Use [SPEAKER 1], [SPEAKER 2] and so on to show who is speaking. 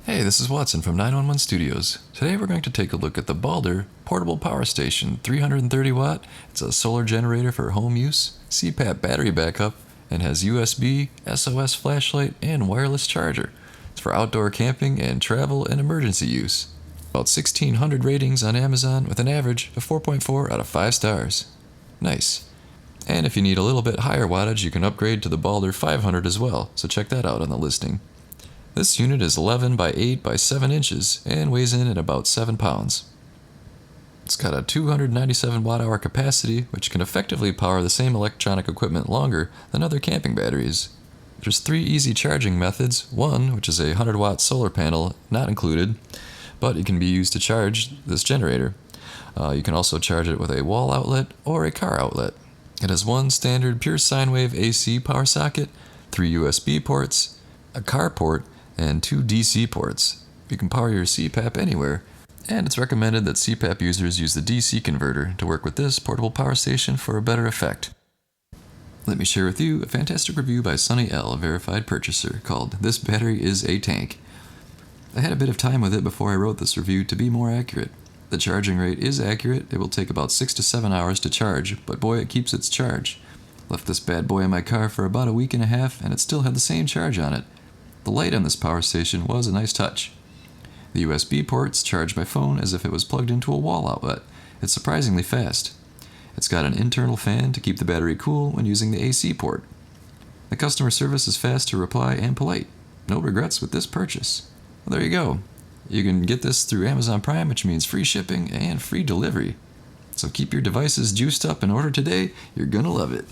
[SPEAKER 1] Hey, this is Watson from 911 Studios. Today we're going to take a look at the BALDR Portable Power Station 330 watt. It's a solar generator for home use, CPAP battery backup, and has USB, SOS flashlight, and wireless charger. It's for outdoor camping and travel and emergency use. About 1,600 ratings on Amazon with an average of 4.4 out of 5 stars. Nice. And if you need a little bit higher wattage, you can upgrade to the BALDR 500 as well, so check that out on the listing. This unit is 11 by 8 by 7 inches and weighs in at about 7 pounds. It's got a 297 watt-hour capacity, which can effectively power the same electronic equipment longer than other camping batteries. There's 3 easy charging methods. One, which is a 100-watt solar panel, not included, but it can be used to charge this generator. You can also charge it with a wall outlet or a car outlet. It has one standard pure sine wave AC power socket, 3 USB ports, a car port, and 2 DC ports. You can power your CPAP anywhere, and it's recommended that CPAP users use the DC converter to work with this portable power station for a better effect. Let me share with you a fantastic review by Sunny L, a verified purchaser, called "This Battery is a Tank." I had a bit of time with it before I wrote this review to be more accurate. The charging rate is accurate. It will take about 6 to 7 hours to charge, but boy, it keeps its charge. Left this bad boy in my car for about a week and a half, and it still had the same charge on it. The light on this power station was a nice touch. The USB ports charge my phone as if it was plugged into a wall outlet. It's surprisingly fast. It's got an internal fan to keep the battery cool when using the AC port. The customer service is fast to reply and polite. No regrets with this purchase. Well, there you go. You can get this through Amazon Prime, which means free shipping and free delivery. So keep your devices juiced up and order today. You're gonna love it.